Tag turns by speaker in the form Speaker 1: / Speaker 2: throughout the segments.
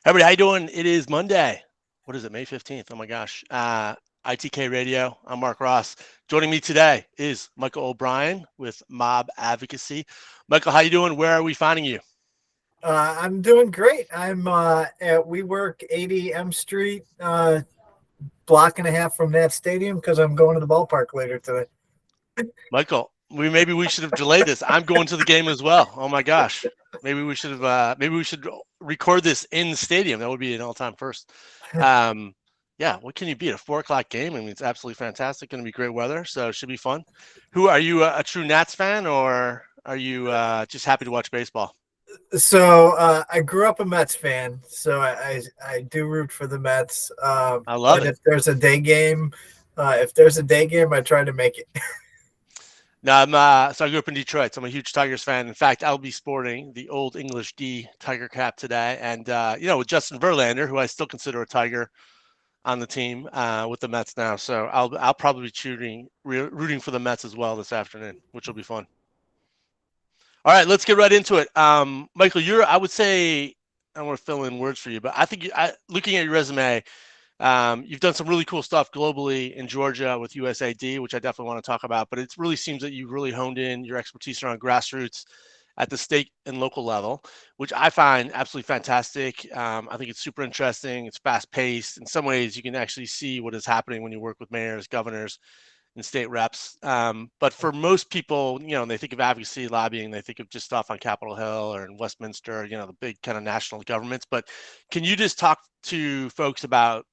Speaker 1: Everybody, how you doing? It is Monday. What is it? May 15th. Oh my gosh. ITK Radio. I'm Mark Ross. Joining me today is Michael O'Brien with MOB Advocacy. Michael, how you doing? Where are we finding you?
Speaker 2: I'm doing great. I'm at WeWork 80 M Street, block and a half from that stadium because I'm going to the ballpark later today.
Speaker 1: Michael, maybe we should have delayed this. I'm going to the game as well. Oh my gosh. Maybe we should record this in the stadium. That would be an all-time first. Yeah, what can you beat? A 4 o'clock game? I mean, it's absolutely fantastic. Going to be great weather, so it should be fun. Who are you, a true Nats fan, or are you just happy to watch baseball?
Speaker 2: So I grew up a Mets fan, so I do root for the Mets.
Speaker 1: I love
Speaker 2: but
Speaker 1: it.
Speaker 2: if there's a day game, I try to make it.
Speaker 1: No, so I grew up in Detroit, so I'm a huge Tigers fan. In fact, I'll be sporting the old English D Tiger cap today, and with Justin Verlander, who I still consider a Tiger, on the team with the Mets now. So I'll probably be rooting for the Mets as well this afternoon, which will be fun. All right, let's get right into it. Michael, I would say, I don't want to fill in words for you, but I think looking at your resume, you've done some really cool stuff globally in Georgia with USAID, which I definitely want to talk about. But it really seems that you've really honed in your expertise around grassroots at the state and local level, which I find absolutely fantastic. I think it's super interesting. It's fast paced. In some ways, you can actually see what is happening when you work with mayors, governors, and state reps. But for most people, they think of advocacy, lobbying, they think of just stuff on Capitol Hill or in Westminster, the big kind of national governments. But can you just talk to folks about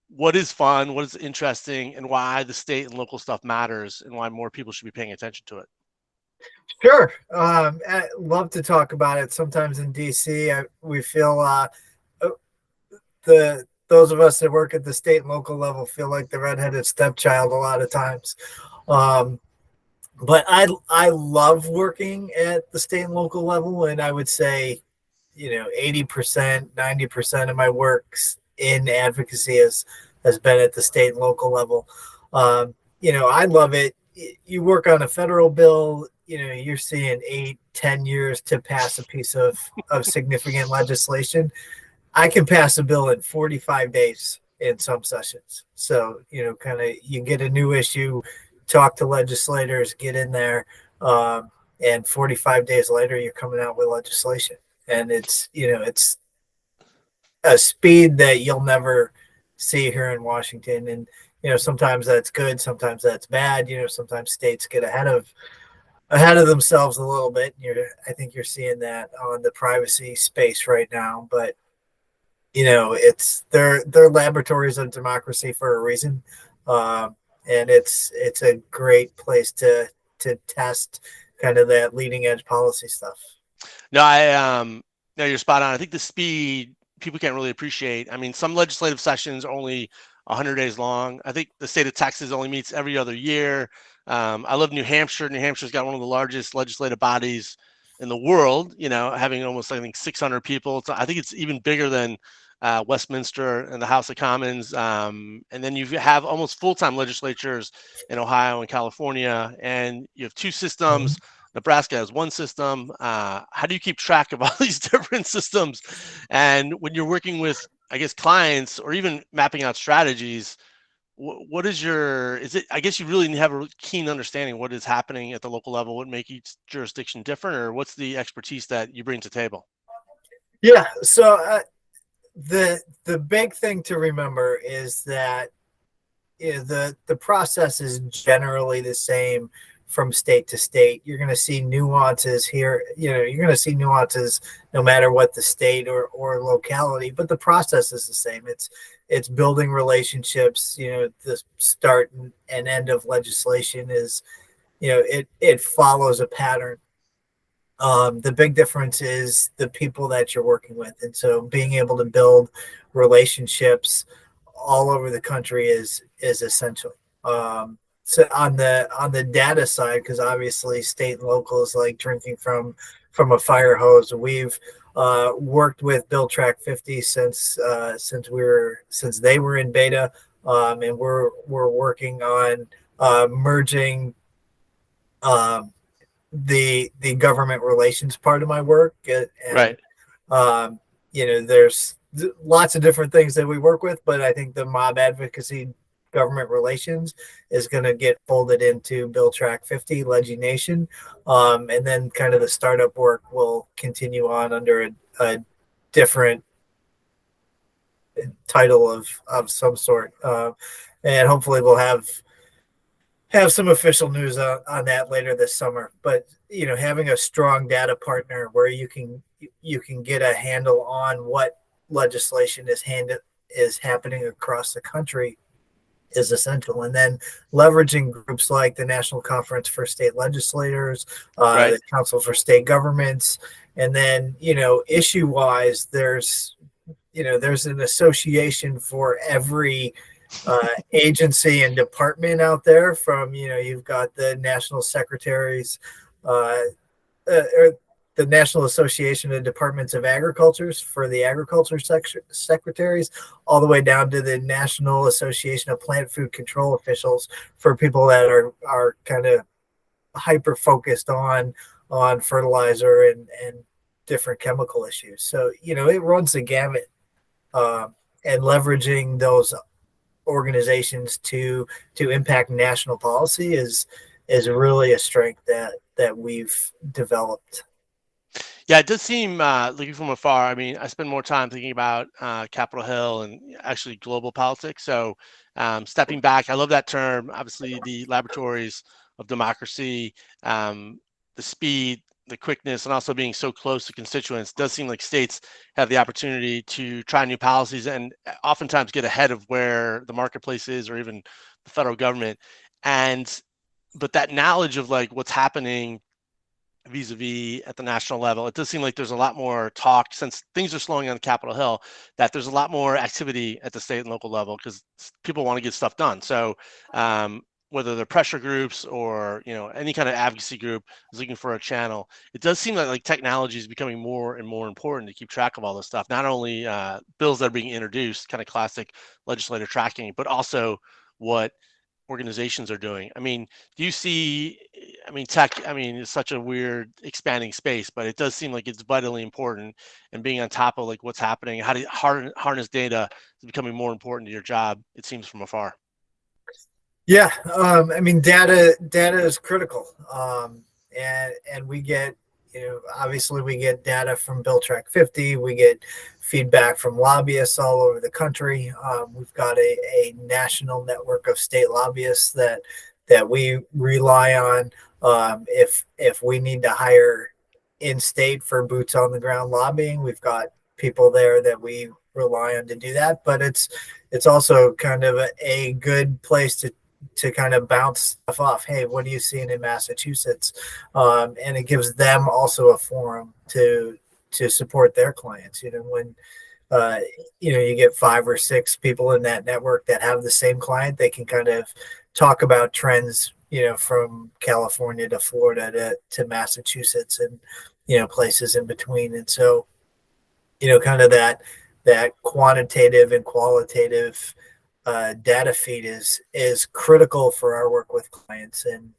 Speaker 1: what is fun, what is interesting, and why the state and local stuff matters, and why more people should be paying attention to it?
Speaker 2: Sure. I love to talk about it. Sometimes in DC, we feel those of us that work at the state and local level feel like the redheaded stepchild a lot of times. But I love working at the state and local level, and I would say, 80%, 90% of my works in advocacy has been at the state and local level. I love it. You work on a federal bill, you're seeing 8-10 years to pass a piece of significant legislation. I can pass a bill in 45 days in some sessions. So, you get a new issue, talk to legislators, get in there, and 45 days later, you're coming out with legislation. And it's a speed that you'll never see here in Washington. And, sometimes that's good, sometimes that's bad. Sometimes states get ahead of themselves a little bit. I think you're seeing that on the privacy space right now, but it's they're laboratories of democracy for a reason, and it's a great place to test kind of that leading edge policy stuff.
Speaker 1: No, you're spot on. I think the speed people can't really appreciate. I mean, some legislative sessions are only 100 days long. I think the state of Texas only meets every other year. I live in New Hampshire. New Hampshire's got one of the largest legislative bodies in the world, having almost, I think, 600 people. So I think it's even bigger than Westminster and the House of Commons. And then you have almost full-time legislatures in Ohio and California, and you have two systems. Mm-hmm. Nebraska has one system. How do you keep track of all these different systems? And when you're working with, I guess, clients or even mapping out strategies, I guess you really have a keen understanding of what is happening at the local level, what make each jurisdiction different, or what's the expertise that you bring to the table?
Speaker 2: Yeah. So the big thing to remember is that the process is generally the same from state to state. You're going to see nuances here. You're going to see nuances no matter what the state or locality, but the process is the same. It's building relationships. The start and end of legislation is, it follows a pattern. The big difference is the people that you're working with. And so being able to build relationships all over the country is essential. So on the data side, because obviously state and local is like drinking from a fire hose. We've worked with Bill Track 50 since they were in beta, and we're working on merging the government relations part of my work. And,
Speaker 1: right.
Speaker 2: There's lots of different things that we work with, but I think the MOB advocacy government relations is going to get folded into Bill Track 50 legislation. And then kind of the startup work will continue on under a different title of some sort. And hopefully we'll have some official news on that later this summer. But having a strong data partner where you can get a handle on what legislation is happening across the country is essential. And then leveraging groups like the National Conference for State Legislators,
Speaker 1: Right.
Speaker 2: the Council for State Governments, and then issue wise, there's an association for every agency and department out there. From you've got the national secretaries, or the National Association of Departments of Agriculture for the agriculture secretaries, all the way down to the National Association of Plant Food Control Officials for people that are kind of hyper focused on fertilizer and different chemical issues. So it runs the gamut, and leveraging those organizations to impact national policy is really a strength that we've developed.
Speaker 1: Yeah, it does seem, looking from afar, I mean, I spend more time thinking about Capitol Hill and actually global politics. So stepping back, I love that term. Obviously, the laboratories of democracy, the speed, the quickness, and also being so close to constituents does seem like states have the opportunity to try new policies and oftentimes get ahead of where the marketplace is, or even the federal government. But that knowledge of like what's happening vis-a-vis at the national level, it does seem like there's a lot more talk, since things are slowing on Capitol Hill, that there's a lot more activity at the state and local level because people want to get stuff done. So whether they're pressure groups or any kind of advocacy group is looking for a channel, it does seem like technology is becoming more and more important to keep track of all this stuff. Not only bills that are being introduced, kind of classic legislative tracking, but also what organizations are doing. I mean, do you see, I mean, tech, I mean, it's such a weird expanding space, but it does seem like it's vitally important, and being on top of like what's happening, how to harness data is becoming more important to your job, it seems from afar.
Speaker 2: Yeah. I mean, data is critical. And we get, obviously we get data from Bill Track 50. We get feedback from lobbyists all over the country. We've got a national network of state lobbyists that we rely on. If we need to hire in state for boots on the ground lobbying, we've got people there that we rely on to do that. But it's also kind of a good place to kind of bounce stuff off. Hey, what are you seeing in Massachusetts? And it gives them also a forum to support their clients. When you get 5 or 6 people in that network that have the same client, they can kind of talk about trends, from California to Florida to Massachusetts and places in between. And so kind of that quantitative and qualitative data feed is critical for our work with clients. And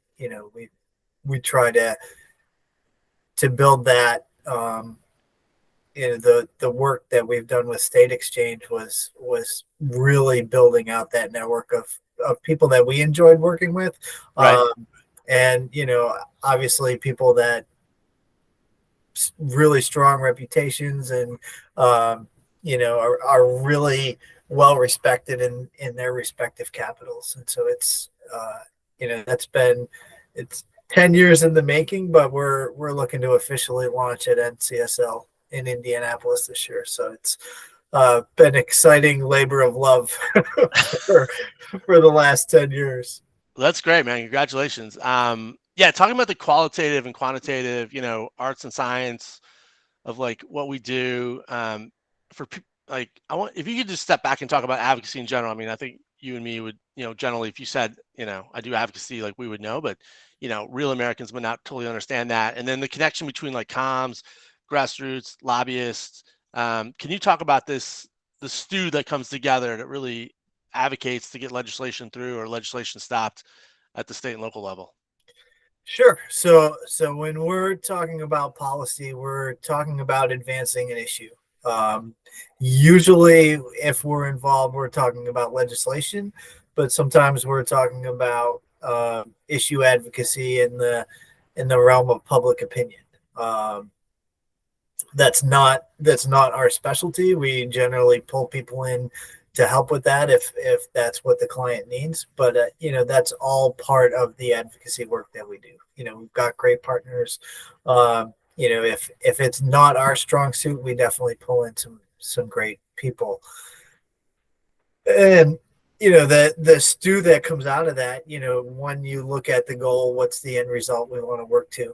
Speaker 2: we try to build that. The work that we've done with State Exchange was really building out that network of people that we enjoyed working with.
Speaker 1: Right.
Speaker 2: And obviously people that really strong reputations and are really well respected in their respective capitals. And so it's it's 10 years in the making, but we're looking to officially launch at NCSL in Indianapolis this year. So it's been exciting labor of love for the last 10 years.
Speaker 1: That's great, man. Congratulations. Yeah, talking about the qualitative and quantitative, arts and science of like what we do, for like, I want, if you could just step back and talk about advocacy in general. I mean, I think you and me would, generally, if you said, I do advocacy, like we would know, but, real Americans would not totally understand that. And then the connection between like comms, grassroots, lobbyists. Can you talk about the stew that comes together that really advocates to get legislation through or legislation stopped at the state and local level?
Speaker 2: Sure. So when we're talking about policy, we're talking about advancing an issue. Usually, if we're involved, we're talking about legislation, but sometimes we're talking about issue advocacy in the realm of public opinion. That's not our specialty. We generally pull people in to help with that if that's what the client needs. But that's all part of the advocacy work that we do. We've got great partners. If it's not our strong suit, we definitely pull in some great people. And the stew that comes out of that, when you look at the goal, what's the end result we want to work to,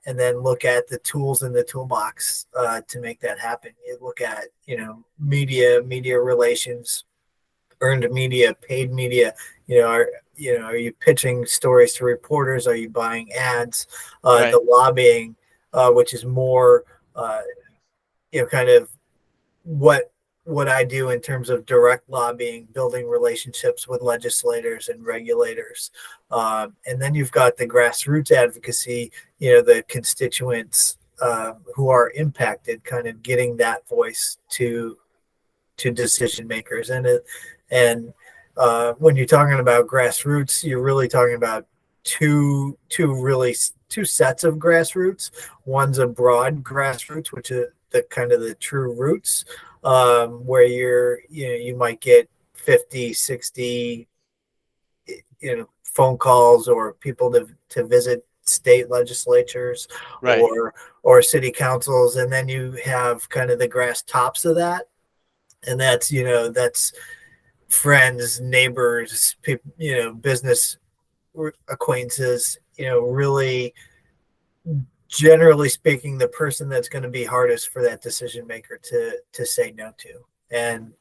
Speaker 2: and then look at the tools in the toolbox to make that happen. You look at media relations, earned media, paid media. Are you pitching stories to reporters? Are you buying ads?
Speaker 1: Right.
Speaker 2: The lobbying, which is more kind of what I do in terms of direct lobbying, building relationships with legislators and regulators. And then you've got the grassroots advocacy, the constituents who are impacted, kind of getting that voice to decision makers. And when you're talking about grassroots, you're really talking about two sets of grassroots. One's a broad grassroots, which is the kind of the true roots, where you might get 50, 60 phone calls or people to visit state legislatures,
Speaker 1: Right.
Speaker 2: or city councils, and then you have kind of the grass tops of that, and that's friends, neighbors, people, business acquaintances, really, generally speaking, the person that's going to be hardest for that decision maker to say no to. And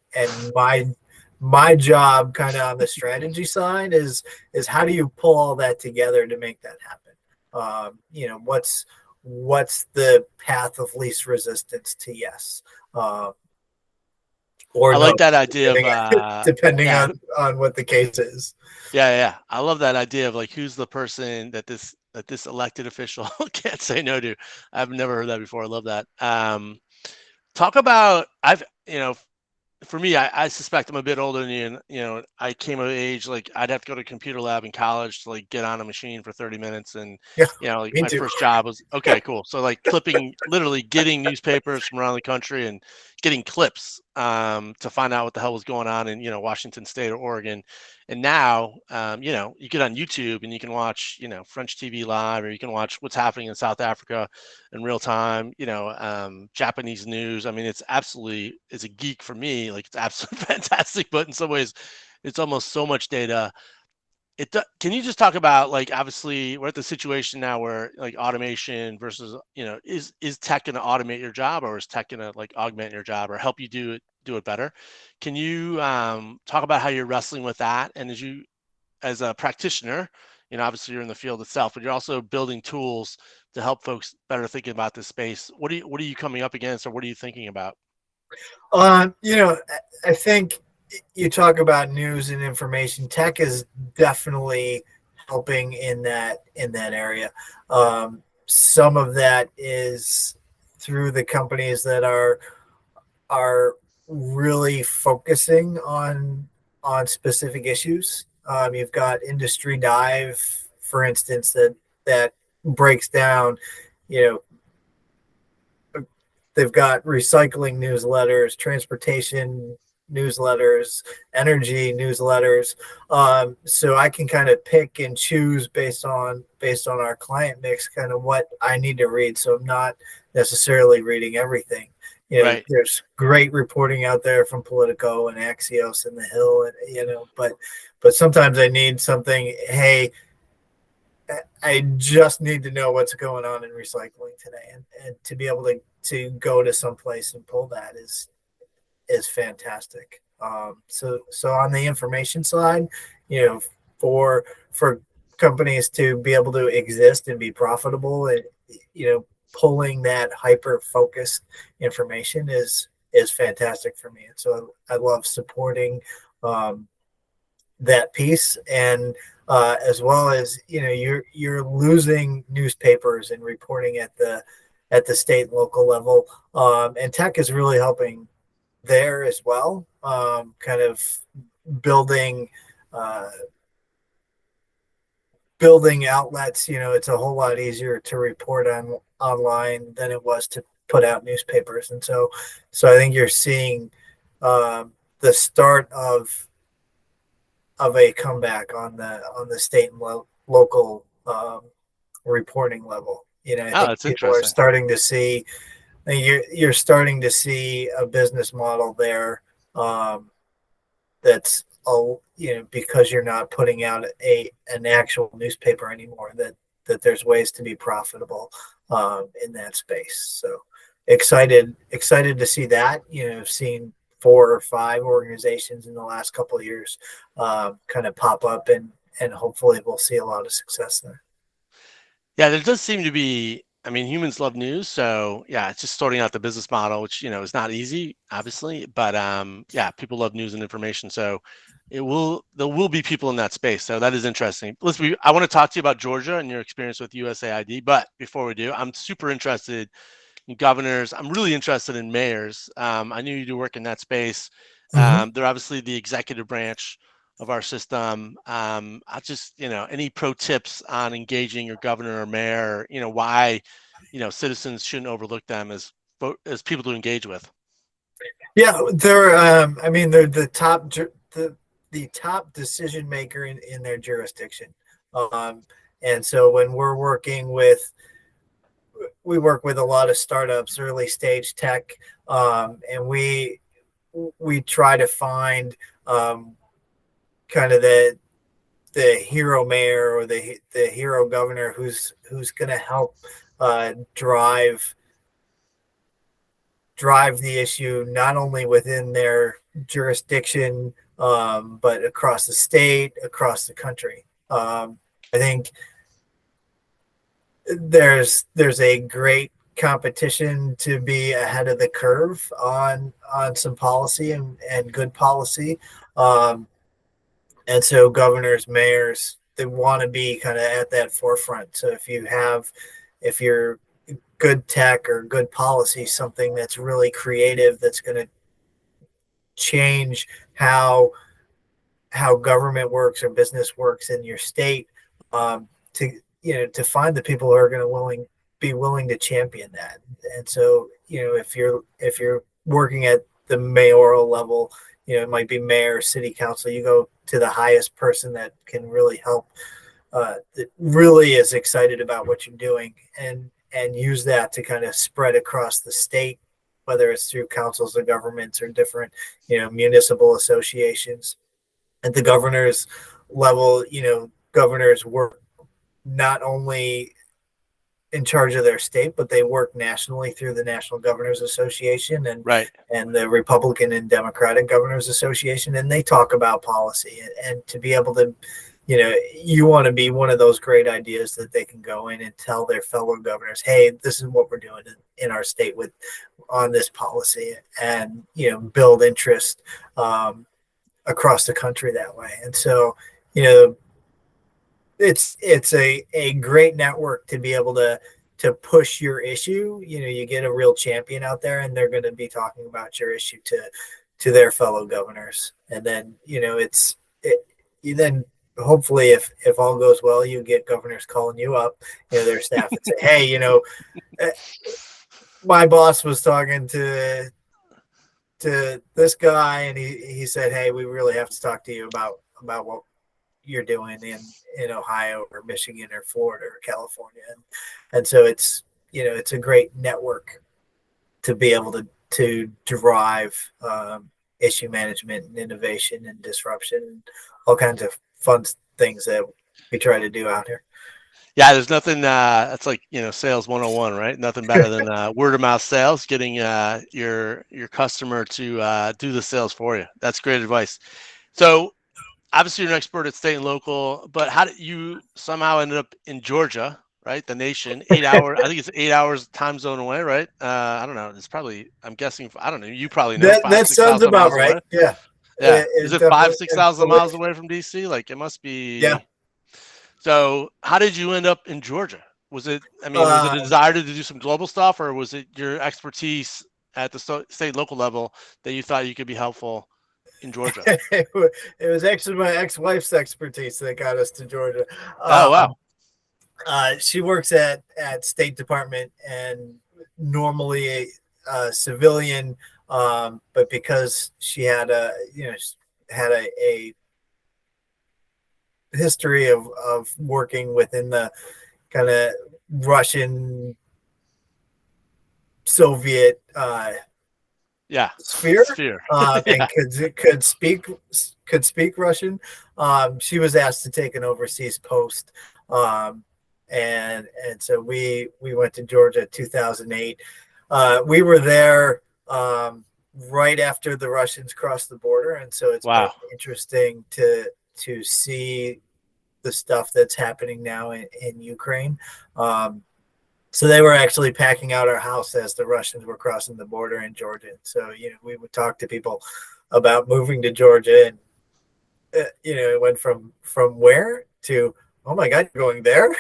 Speaker 2: my job kind of on the strategy side is how do you pull all that together to make that happen? What's the path of least resistance to yes? Or
Speaker 1: I
Speaker 2: no,
Speaker 1: like that idea of
Speaker 2: depending on what the case is.
Speaker 1: Yeah. I love that idea of like who's the person that this elected official can't say no to. I've never heard that before. I love that. Talk about for me, I suspect I'm a bit older than you, and I came of age like I'd have to go to a computer lab in college to like get on a machine for 30 minutes, and
Speaker 2: Yeah,
Speaker 1: like
Speaker 2: me
Speaker 1: my
Speaker 2: too.
Speaker 1: first job was okay, cool. So like literally getting newspapers from around the country and getting clips to find out what the hell was going on in Washington State or Oregon. And now you get on YouTube and you can watch French TV live, or you can watch what's happening in South Africa in real time, Japanese news. I mean, it's a geek for me. Like it's absolutely fantastic, but in some ways it's almost so much data. Can you just talk about, like, obviously we're at the situation now where like automation versus, is tech going to automate your job, or is tech going to like augment your job or help you do it better? Can you talk about how you're wrestling with that? And as a practitioner, obviously you're in the field itself, but you're also building tools to help folks better thinking about this space. What are you coming up against, or what are you thinking about?
Speaker 2: I think you talk about news and information. Tech is definitely helping in that area. Some of that is through the companies that are really focusing on specific issues. You've got Industry Dive, for instance, that breaks down, they've got recycling newsletters, transportation newsletters, energy newsletters. So I can kind of pick and choose based on our client mix, kind of what I need to read. So I'm not necessarily reading everything.
Speaker 1: Right.
Speaker 2: There's great reporting out there from Politico and Axios and The Hill, and but sometimes I need something. Hey, I just need to know what's going on in recycling today, and to be able to go to some place and pull that is fantastic. So on the information side, for companies to be able to exist and be profitable, and pulling that hyper focused information is fantastic for me. And so I love supporting that piece, and as well as you're losing newspapers and reporting at the at the state and local level. And tech is really helping there as well, kind of building uh, building outlets. It's a whole lot easier to report on online than it was to put out newspapers, and so I think you're seeing the start of a comeback on the state and local reporting level. I
Speaker 1: Oh,
Speaker 2: think
Speaker 1: that's
Speaker 2: people are
Speaker 1: interesting.
Speaker 2: starting to see you're starting to see a business model there, that's because you're not putting out an actual newspaper anymore, that there's ways to be profitable in that space. So excited to see that. I've seen 4 or 5 organizations in the last couple of years kind of pop up, and hopefully we'll see a lot of success there.
Speaker 1: Yeah, there does seem to be. I mean, humans love news, so yeah, it's just sorting out the business model, which is not easy, obviously, but yeah, people love news and information, so there will be people in that space. So that is interesting. Listen, I want to talk to you about Georgia and your experience with USAID, but before we do, I'm super interested in governors. I'm really interested in mayors. I knew you do work in that space.
Speaker 2: Mm-hmm.
Speaker 1: They're obviously the executive branch of our system. I just, any pro tips on engaging your governor or mayor, why, citizens shouldn't overlook them as people to engage with.
Speaker 2: Yeah, they're. I mean, they're the top decision maker in their jurisdiction. Um, and so when we work with a lot of startups, early stage tech, and we try to find kind of the hero mayor or the hero governor who's going to help drive the issue not only within their jurisdiction, but across the state, across the country. I think there's a great competition to be ahead of the curve on some policy and good policy. Um, and so governors, mayors, they want to be kind of at that forefront. So if you're good tech or good policy, something that's really creative, that's going to change how government works or business works in your state, to to find the people who are going to be willing to champion that. And so if you're working at the mayoral level, it might be mayor, city council. You go to the highest person that can really help, that really is excited about what you're doing, and use that to kind of spread across the state, whether it's through councils of governments or different municipal associations. At the governor's level, governors work not only in charge of their state, but they work nationally through the National Governors Association
Speaker 1: Right.
Speaker 2: and the Republican and Democratic Governors Association, and they talk about policy. And to be able to, you want to be one of those great ideas that they can go in and tell their fellow governors, hey, this is what we're doing in our state on this policy, and build interest across the country that way. And so, it's a great network to be able to push your issue. You get a real champion out there, and they're going to be talking about your issue to their fellow governors. And then you then hopefully, if all goes well, you get governors calling you up, their staff, and say, hey, my boss was talking to this guy, and he said, hey, we really have to talk to you about what you're doing in Ohio or Michigan or Florida or California. And so it's a great network to be able to drive issue management and innovation and disruption and all kinds of fun things that we try to do out here.
Speaker 1: Yeah, there's nothing that's like, sales 101, right? Nothing better than word of mouth sales, getting your customer to do the sales for you. That's great advice. So obviously you're an expert at state and local, but how did you somehow ended up in Georgia, right? The nation, 8 hour, I think it's 8 hours time zone away, right? I don't know. It's probably, I'm guessing, I don't know. You probably know,
Speaker 2: That sounds
Speaker 1: 5,000-6,000
Speaker 2: about
Speaker 1: miles
Speaker 2: right.
Speaker 1: away.
Speaker 2: Yeah.
Speaker 1: Yeah. Is it 5,000, 6,000 miles
Speaker 2: Delicious.
Speaker 1: away from DC? Like it must be.
Speaker 2: Yeah.
Speaker 1: So how did you end up in Georgia? Was it? I mean, was it a
Speaker 2: Um,
Speaker 1: desire to do some global stuff, or was it your expertise at the state local level that you thought you could be helpful in Georgia?
Speaker 2: it was actually my ex-wife's expertise that got us to Georgia.
Speaker 1: Oh wow,
Speaker 2: She works at State Department and normally a civilian, but because she had a history of working within the kind of Russian Soviet
Speaker 1: yeah,
Speaker 2: sphere,
Speaker 1: sphere,
Speaker 2: and
Speaker 1: yeah,
Speaker 2: could speak Russian. She was asked to take an overseas post, um, and so we went to Georgia 2008. We were there right after the Russians crossed the border, and so it's been
Speaker 1: wow,
Speaker 2: interesting to see the stuff that's happening now in Ukraine. So they were actually packing out our house as the Russians were crossing the border in Georgia. So, we would talk to people about moving to Georgia, and it went from where to, oh my God, you're going there.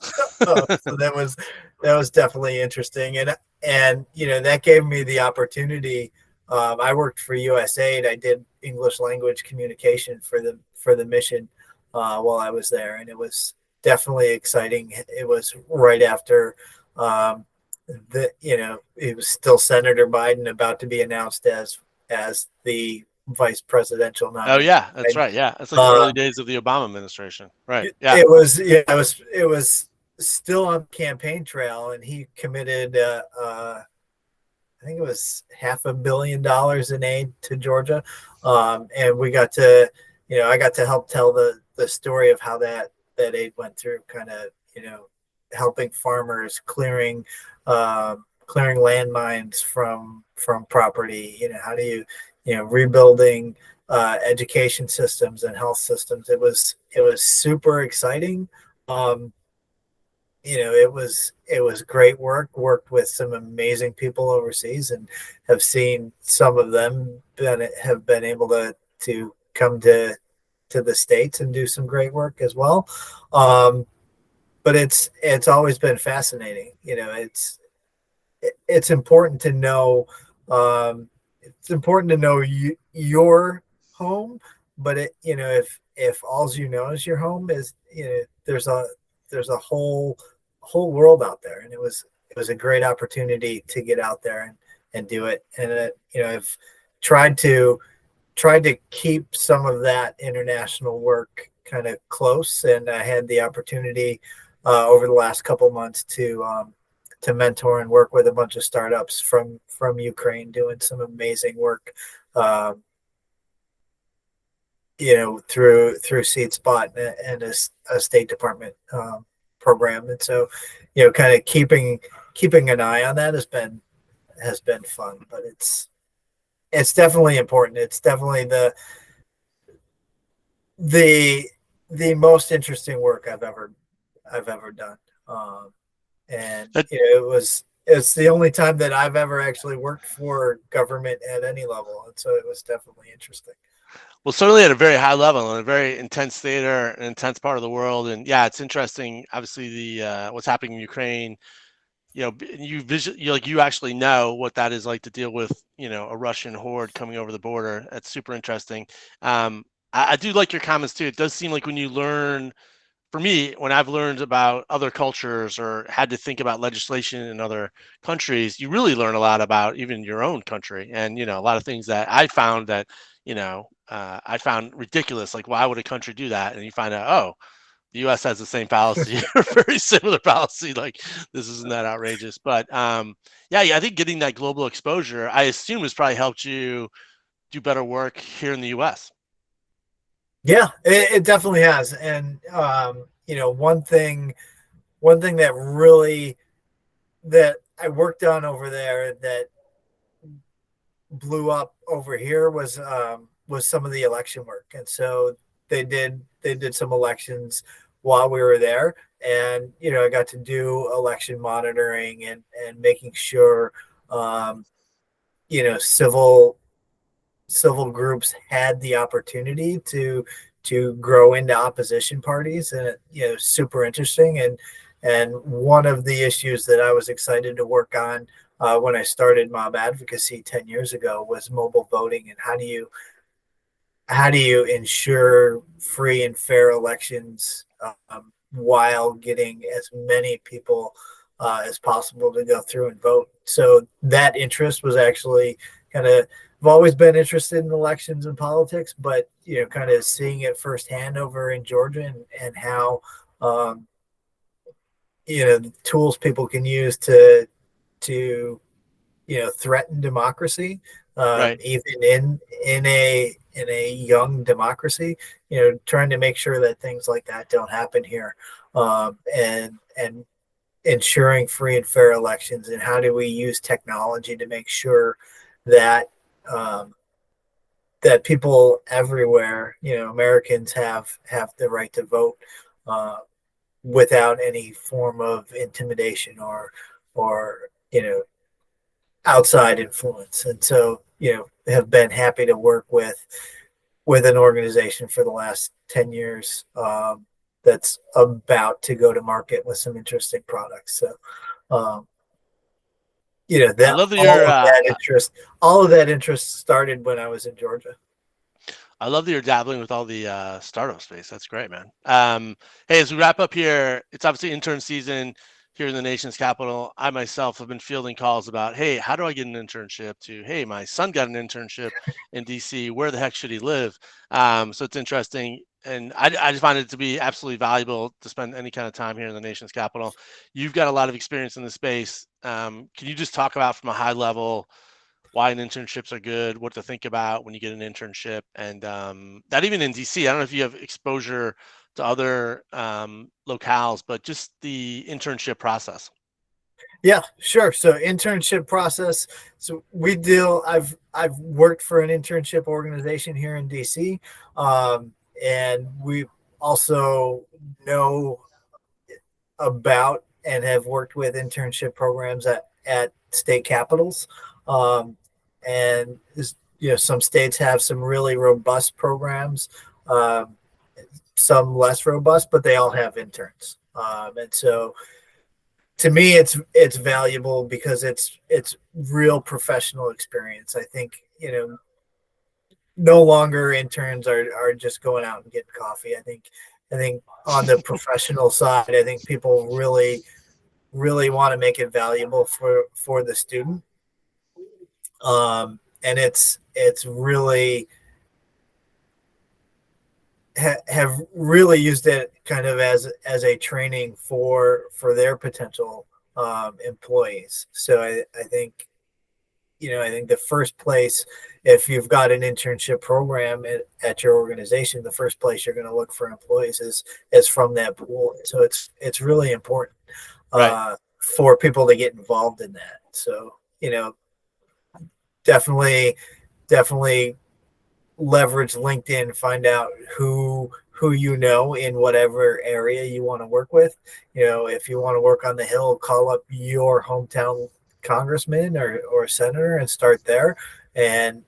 Speaker 2: So that was definitely interesting, and that gave me the opportunity. I worked for USAID. I did English language communication for the mission while I was there, and it was definitely exciting. It was right after it was still Senator Biden about to be announced as the vice presidential
Speaker 1: oh
Speaker 2: nominee.
Speaker 1: yeah, that's
Speaker 2: Right?
Speaker 1: right, yeah, it's like the early
Speaker 2: Uh,
Speaker 1: days of the Obama administration, right?
Speaker 2: it,
Speaker 1: Yeah,
Speaker 2: it was yeah, it was still on campaign trail, and he committed I think it was $500 million in aid to Georgia, and we got to I got to help tell the story of how that aid went through, kind of helping farmers clearing landmines from property. How do rebuilding education systems and health systems. It was super exciting. Um, it was great work. Worked with some amazing people overseas, and have seen some of them have been able to come to the States and do some great work as well. But it's always been fascinating. It's important to know. It's important to know your home, but if all you know is your home, is there's a whole world out there, and it was a great opportunity to get out there and do it. And I've tried to keep some of that international work kind of close, and I had the opportunity over the last couple months to mentor and work with a bunch of startups from Ukraine, doing some amazing work, um, through Seed Spot and a State Department program. And so, kind of keeping an eye on that has been fun. But it's definitely important. It's definitely the most interesting work I've ever done. And
Speaker 1: that,
Speaker 2: it's the only time that I've ever actually worked for government at any level, and so it was definitely interesting.
Speaker 1: well, certainly at a very high level in a very intense theater, an intense part of the world, and yeah, it's interesting. Obviously, the what's happening in Ukraine. You actually know what that is like to deal with, a Russian horde coming over the border. That's super interesting. I do like your comments too. It does seem like when you learn, for me, when I've learned about other cultures or had to think about legislation in other countries, you really learn a lot about even your own country, and a lot of things that I found ridiculous. Like, why would a country do that? And you find out, oh, the U.S. has the same policy or very similar policy. Like, this isn't that outrageous. But yeah, I think getting that global exposure, I assume, has probably helped you do better work here in the U.S.
Speaker 2: Yeah, it definitely has. And one thing that I worked on over there that blew up over here was some of the election work. And so they did some elections while we were there, and I got to do election monitoring and making sure um, civil groups had the opportunity to grow into opposition parties, and super interesting. And And one of the issues that I was excited to work on when I started MOB Advocacy 10 years ago was mobile voting, and how do you ensure free and fair elections while getting as many people as possible to go through and vote. So that interest was actually kind of, I've always been interested in elections and politics, but kind of seeing it firsthand over in Georgia, and how um, the tools people can use to threaten democracy,
Speaker 1: Right.
Speaker 2: even in a young democracy, trying to make sure that things like that don't happen here, and ensuring free and fair elections, and how do we use technology to make sure that um, that people everywhere, Americans have the right to vote uh, without any form of intimidation or outside influence. And so, have been happy to work with an organization for the last 10 years that's about to go to market with some interesting products. So, um,
Speaker 1: I
Speaker 2: that
Speaker 1: love that you're
Speaker 2: all of that interest started when I was in Georgia.
Speaker 1: I love that you're dabbling with all the startup space. That's great, man. Hey, as we wrap up here, it's obviously intern season here in the nation's capital. I myself have been fielding calls about, hey, how do I get an internship? To, hey, my son got an internship in DC. Where the heck should he live? So it's interesting. And I just find it to be absolutely valuable to spend any kind of time here in the nation's capital. You've got a lot of experience in the space. Can you just talk about from a high level why internships are good, what to think about when you get an internship, and that even in DC, I don't know if you have exposure to other locales, but just the internship process.
Speaker 2: Yeah, sure. So internship process. So I've worked for an internship organization here in DC, and we also know about and have worked with internship programs at state capitals. Um, and some states have some really robust programs, some less robust, but they all have interns. And so to me, it's valuable because it's real professional experience. I think no longer interns are just going out and getting coffee. I think on the professional side, I think people really want to make it valuable for the student, and it's really have really used it kind of as a training for their potential employees. So I think I think the first place, if you've got an internship program at your organization, the first place you're going to look for employees is from that pool. So it's really important
Speaker 1: Right.
Speaker 2: for people to get involved in that. So definitely leverage LinkedIn, find out who in whatever area you want to work with. If you want to work on the Hill, call up your hometown congressman or senator and start there, and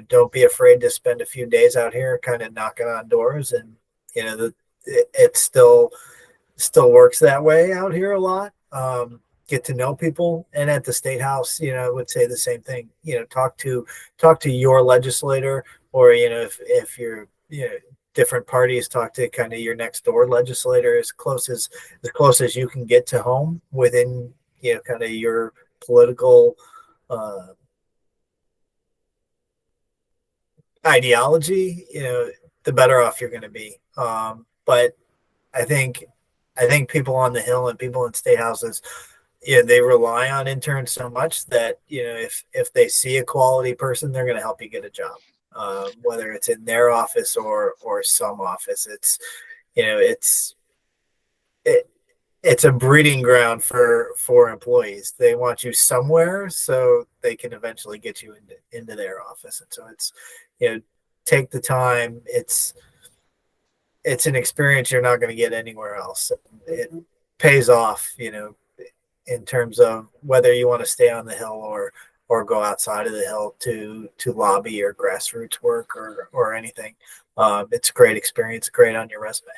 Speaker 2: don't be afraid to spend a few days out here kind of knocking on doors. And it still works that way out here a lot. Get to know people. And at the state house, I would say the same thing. Talk to your legislator, or if you're different parties, talk to kind of your next door legislator, as close as you can get to home within kind of your political ideology. The better off you're going to be. But I think people on the Hill and people in state houses, they rely on interns so much that if they see a quality person, they're going to help you get a job, whether it's in their office or some office. It's a breeding ground for employees. They want you somewhere so they can eventually get you into their office. And so it's take the time. It's an experience you're not going to get anywhere else. It pays off, in terms of whether you want to stay on the Hill or go outside of the Hill to lobby or grassroots work or anything. It's a great experience, great on your resume.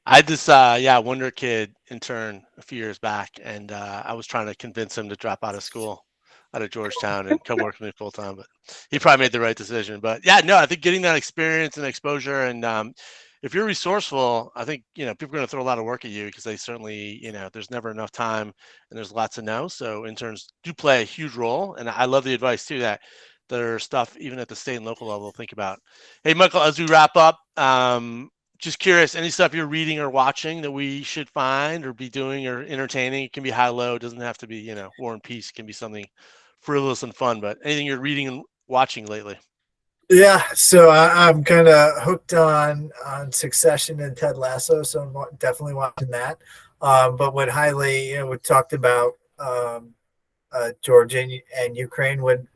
Speaker 1: I had this wonder kid intern a few years back, and I was trying to convince him to drop out of school out of Georgetown and come work for me full time. But he probably made the right decision. But yeah, no, I think getting that experience and exposure, and if you're resourceful, I think people are going to throw a lot of work at you because they certainly there's never enough time and there's lots to know. So interns do play a huge role, and I love the advice too that there's stuff even at the state and local level to think about. Hey, Michael, as we wrap up, just curious, any stuff you're reading or watching that we should find or be doing or entertaining? It can be high low. It doesn't have to be, War and Peace. It can be something frivolous and fun, but anything you're reading and watching lately?
Speaker 2: Yeah, so I'm kind of hooked on Succession and Ted Lasso, so I'm definitely watching that. But would highly, we talked about Georgia and Ukraine, would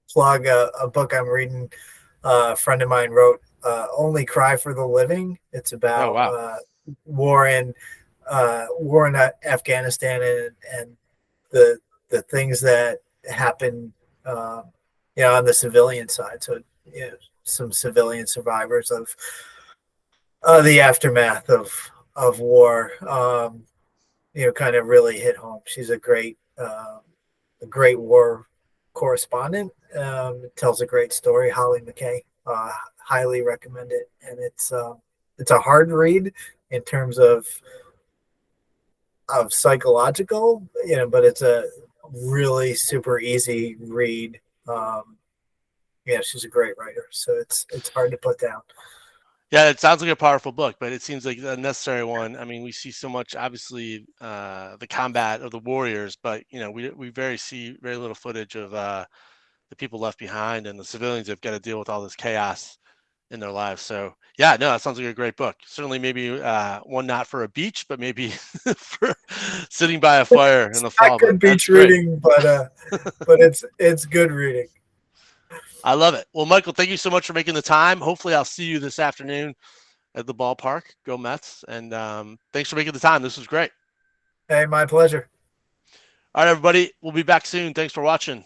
Speaker 2: plug a book I'm reading. A friend of mine wrote Only Cry for the Living. It's about war in Afghanistan and the things that happen on the civilian side. So some civilian survivors of the aftermath of war kind of really hit home. She's a great war correspondent. Tells a great story. Holly McKay, highly recommend it. And it's a hard read in terms of psychological, but it's a really super easy read. She's a great writer, so it's hard to put down.
Speaker 1: Yeah, it sounds like a powerful book, but it seems like a necessary one. I mean, we see so much, obviously, the combat of the warriors, but we see very little footage of the people left behind and the civilians have got to deal with all this chaos in their lives. So yeah, no, that sounds like a great book. Certainly, maybe one not for a beach, but maybe for sitting by a fire in the fall.
Speaker 2: Not good beach reading, but it's good reading.
Speaker 1: I love it. Well, Michael, thank you so much for making the time. Hopefully I'll see you this afternoon at the ballpark. Go Mets. And thanks for making the time. This was great.
Speaker 2: Hey, my pleasure.
Speaker 1: All right, everybody. We'll be back soon. Thanks for watching.